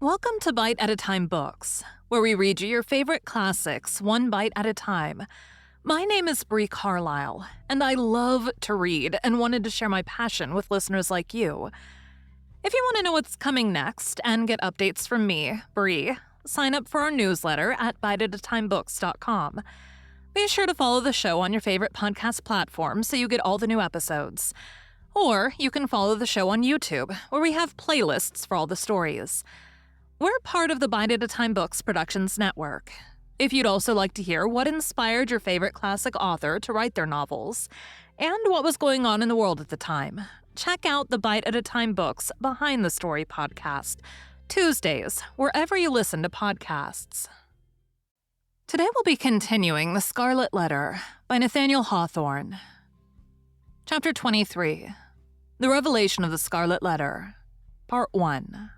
Welcome to Bite at a Time Books, where we read you your favorite classics one bite at a time. My name is Bree Carlile, and I love to read and wanted to share my passion with listeners like you. If you want to know what's coming next and get updates from me, Bree, sign up for our newsletter at biteatatimebooks.com. Be sure to follow the show on your favorite podcast platform so you get all the new episodes. Or you can follow the show on YouTube, where we have playlists for all the stories. We're part of the Bite at a Time Books Productions Network. If you'd also like to hear what inspired your favorite classic author to write their novels, and what was going on in the world at the time, check out the Bite at a Time Books Behind the Story podcast, Tuesdays, wherever you listen to podcasts. Today we'll be continuing The Scarlet Letter by Nathaniel Hawthorne. Chapter 23, The Revelation of the Scarlet Letter, Part 1.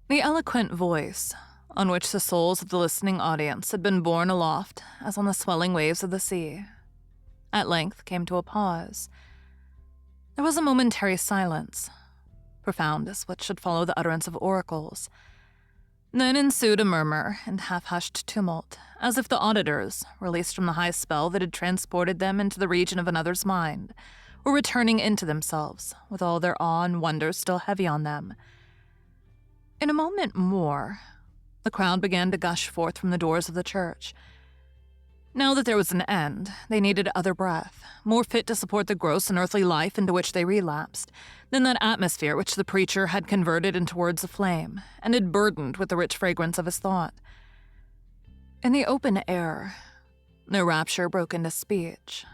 The eloquent voice, on which the souls of the listening audience had been borne aloft as on the swelling waves of the sea, at length came to a pause. There was a momentary silence, profound as what should follow the utterance of oracles. Then ensued a murmur and half-hushed tumult, as if the auditors, released from the high spell that had transported them into the region of another's mind, were returning into themselves, with all their awe and wonder still heavy on them. In a moment more, the crowd began to gush forth from the doors of the church. Now that there was an end, they needed other breath, more fit to support the gross and earthly life into which they relapsed, than that atmosphere which the preacher had converted into words of flame, and had burdened with the rich fragrance of his thought. In the open air, their rapture broke into speech.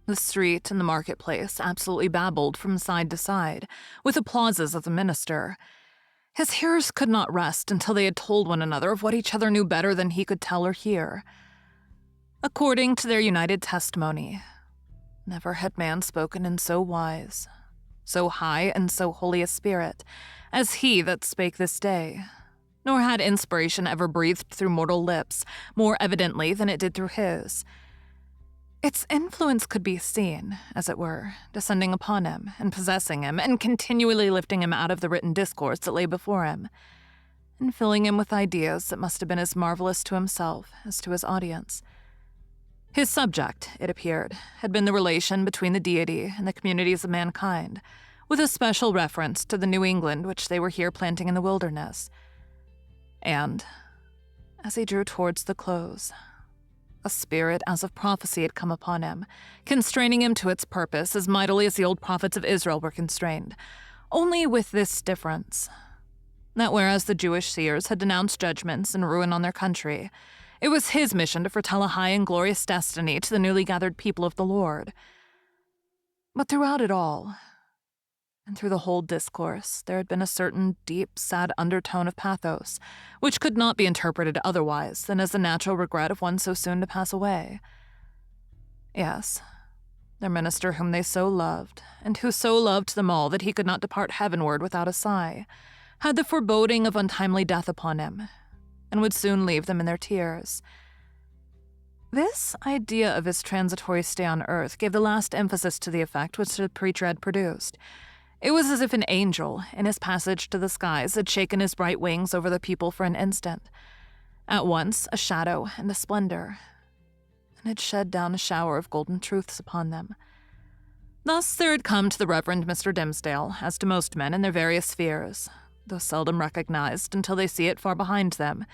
The street and the marketplace absolutely babbled from side to side, with applauses of the minister. His hearers could not rest until they had told one another of what each other knew better than he could tell or hear. According to their united testimony, never had man spoken in so wise, so high and so holy a spirit, as he that spake this day, nor had inspiration ever breathed through mortal lips more evidently than it did through his. Its influence could be seen, as it were, descending upon him and possessing him and continually lifting him out of the written discourse that lay before him, and filling him with ideas that must have been as marvelous to himself as to his audience. His subject, it appeared, had been the relation between the deity and the communities of mankind, with a special reference to the New England which they were here planting in the wilderness. And, as he drew towards the close, a spirit as of prophecy had come upon him, constraining him to its purpose as mightily as the old prophets of Israel were constrained, only with this difference, that whereas the Jewish seers had denounced judgments and ruin on their country, it was his mission to foretell a high and glorious destiny to the newly gathered people of the Lord. But throughout it all, and through the whole discourse, there had been a certain deep, sad undertone of pathos, which could not be interpreted otherwise than as the natural regret of one so soon to pass away. Yes, their minister whom they so loved, and who so loved them all that he could not depart heavenward without a sigh, had the foreboding of untimely death upon him, and would soon leave them in their tears. This idea of his transitory stay on earth gave the last emphasis to the effect which the preacher had produced. It was as if an angel, in his passage to the skies, had shaken his bright wings over the people for an instant, at once a shadow and a splendor, and had shed down a shower of golden truths upon them. Thus there had come to the Reverend Mr. Dimmesdale, as to most men in their various spheres, though seldom recognized until they see it far behind them,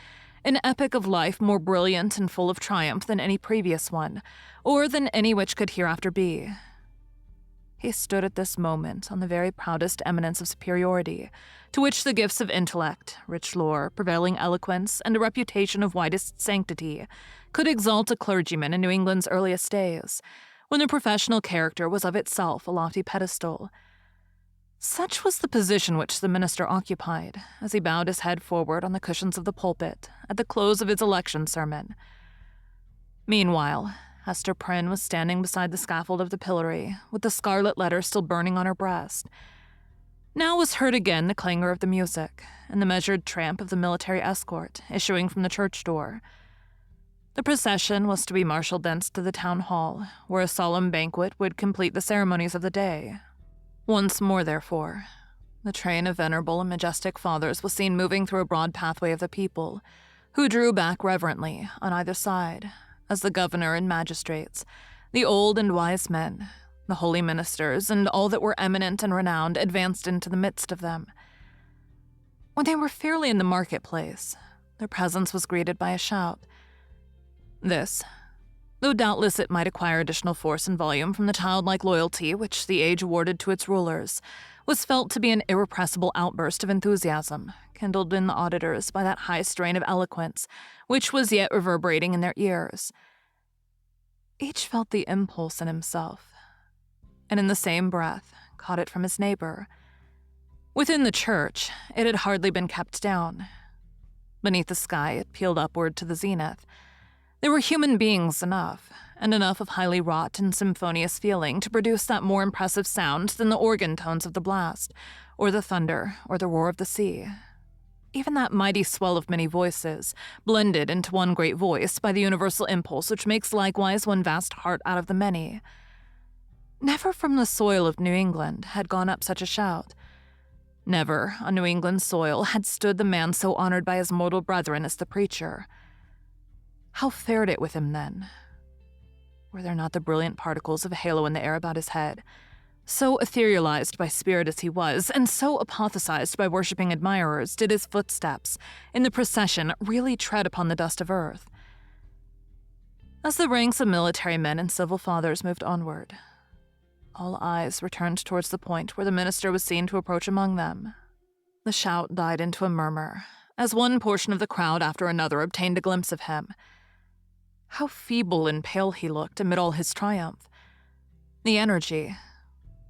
an epoch of life more brilliant and full of triumph than any previous one, or than any which could hereafter be. He stood at this moment on the very proudest eminence of superiority, to which the gifts of intellect, rich lore, prevailing eloquence, and a reputation of widest sanctity could exalt a clergyman in New England's earliest days, when the professional character was of itself a lofty pedestal. Such was the position which the minister occupied, as he bowed his head forward on the cushions of the pulpit at the close of his election sermon. Meanwhile, Hester Prynne was standing beside the scaffold of the pillory, with the scarlet letter still burning on her breast. Now was heard again the clangor of the music, and the measured tramp of the military escort issuing from the church door. The procession was to be marshaled thence to the town hall, where a solemn banquet would complete the ceremonies of the day. Once more, therefore, The train of venerable and majestic fathers was seen moving through a broad pathway of the people, who drew back reverently on either side, as the governor and magistrates, the old and wise men, the holy ministers, and all that were eminent and renowned advanced into the midst of them. When they were fairly in the marketplace, their presence was greeted by a shout. This, though doubtless it might acquire additional force and volume from the childlike loyalty which the age awarded to its rulers, was felt to be an irrepressible outburst of enthusiasm, kindled in the auditors by that high strain of eloquence which was yet reverberating in their ears. Each felt the impulse in himself, and in the same breath caught it from his neighbor. Within the church, it had hardly been kept down. Beneath the sky, it pealed upward to the zenith. There were human beings enough, and enough of highly wrought and symphonious feeling to produce that more impressive sound than the organ tones of the blast, or the thunder, or the roar of the sea. Even that mighty swell of many voices, blended into one great voice by the universal impulse which makes likewise one vast heart out of the many. Never from the soil of New England had gone up such a shout. Never on New England soil had stood the man so honored by his mortal brethren as the preacher. How fared it with him then? Were there not the brilliant particles of a halo in the air about his head? So etherealized by spirit as he was, and so apotheosized by worshipping admirers, did his footsteps in the procession really tread upon the dust of earth. As the ranks of military men and civil fathers moved onward, all eyes were turned towards the point where the minister was seen to approach among them. The shout died into a murmur, as one portion of the crowd after another obtained a glimpse of him. How feeble and pale he looked amid all his triumph. The energy,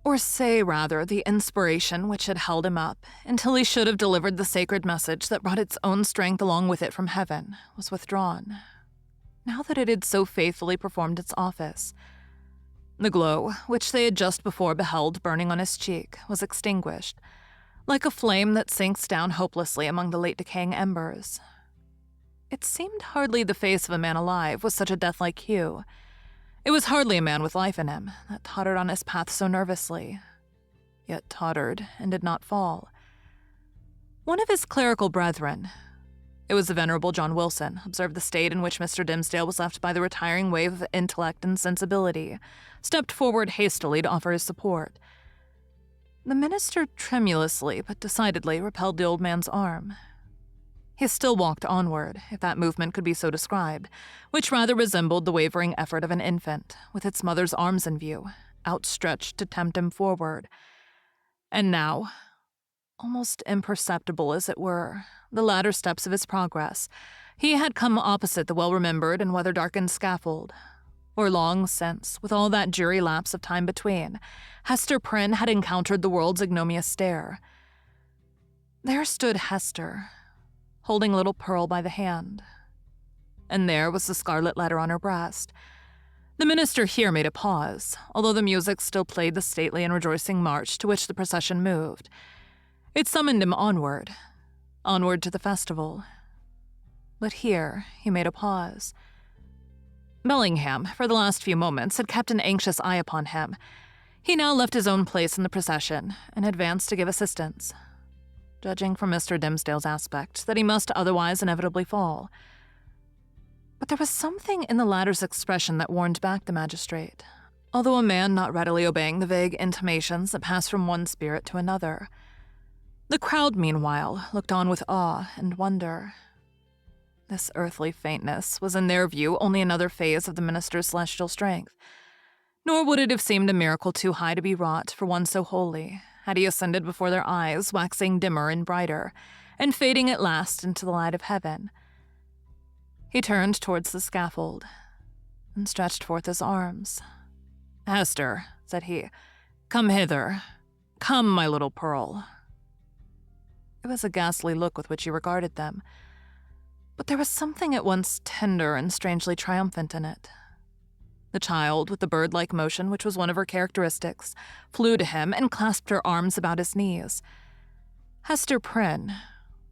or say rather the inspiration which had held him up until he should have delivered the sacred message that brought its own strength along with it from heaven, was withdrawn, now that it had so faithfully performed its office. The glow, which they had just before beheld burning on his cheek, was extinguished, like a flame that sinks down hopelessly among the late decaying embers. It seemed hardly the face of a man alive with such a death-like hue. It was hardly a man with life in him that tottered on his path so nervously, yet tottered and did not fall. One of his clerical brethren, it was the venerable John Wilson, observed the state in which Mr. Dimmesdale was left by the retiring wave of intellect and sensibility, stepped forward hastily to offer his support. The minister tremulously but decidedly repelled the old man's arm. He still walked onward, if that movement could be so described, which rather resembled the wavering effort of an infant, with its mother's arms in view, outstretched to tempt him forward. And now, almost imperceptible as it were, the latter steps of his progress, he had come opposite the well-remembered and weather-darkened scaffold. For long since, with all that dreary lapse of time between, Hester Prynne had encountered the world's ignominious stare. There stood Hester, holding little Pearl by the hand, and there was the scarlet letter on her breast. The minister here made a pause, although the music still played the stately and rejoicing march to which the procession moved. It summoned him onward to the festival. But here he made a pause. Bellingham, for the last few moments, had kept an anxious eye upon him. He now left his own place in the procession and advanced to give assistance, judging from Mr. Dimmesdale's aspect that he must otherwise inevitably fall. But there was something in the latter's expression that warned back the magistrate, although a man not readily obeying the vague intimations that pass from one spirit to another. The crowd, meanwhile, looked on with awe and wonder. This earthly faintness was in their view only another phase of the minister's celestial strength, nor would it have seemed a miracle too high to be wrought for one so holy, had he ascended before their eyes, waxing dimmer and brighter, and fading at last into the light of heaven. He turned towards the scaffold, and stretched forth his arms. "Hester," said he, "come hither. Come, my little Pearl." It was a ghastly look with which he regarded them, but there was something at once tender and strangely triumphant in it. The child, with the bird-like motion which was one of her characteristics, flew to him and clasped her arms about his knees. Hester Prynne,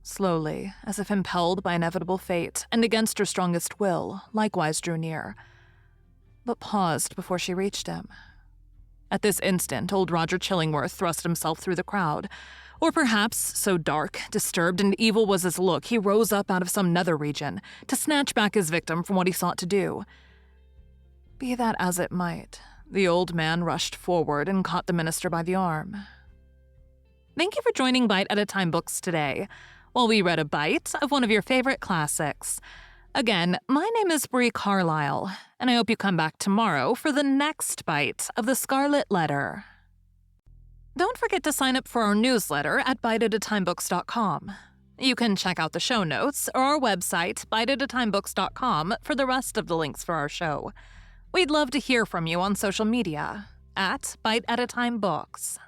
slowly, as if impelled by inevitable fate and against her strongest will, likewise drew near, but paused before she reached him. At this instant, old Roger Chillingworth thrust himself through the crowd, Or perhaps, so dark, disturbed, and evil was his look, he rose up out of some nether region to snatch back his victim from what he sought to do. Be that as it might, the old man rushed forward and caught the minister by the arm. Thank you for joining Bite at a Time Books today, while we read a bite of one of your favorite classics. Again, my name is Bree Carlile, and I hope you come back tomorrow for the next bite of the Scarlet Letter. Don't forget to sign up for our newsletter at biteatatimebooks.com. You can check out the show notes or our website, biteatatimebooks.com, for the rest of the links for our show. We'd love to hear from you on social media at Bite at a Time Books.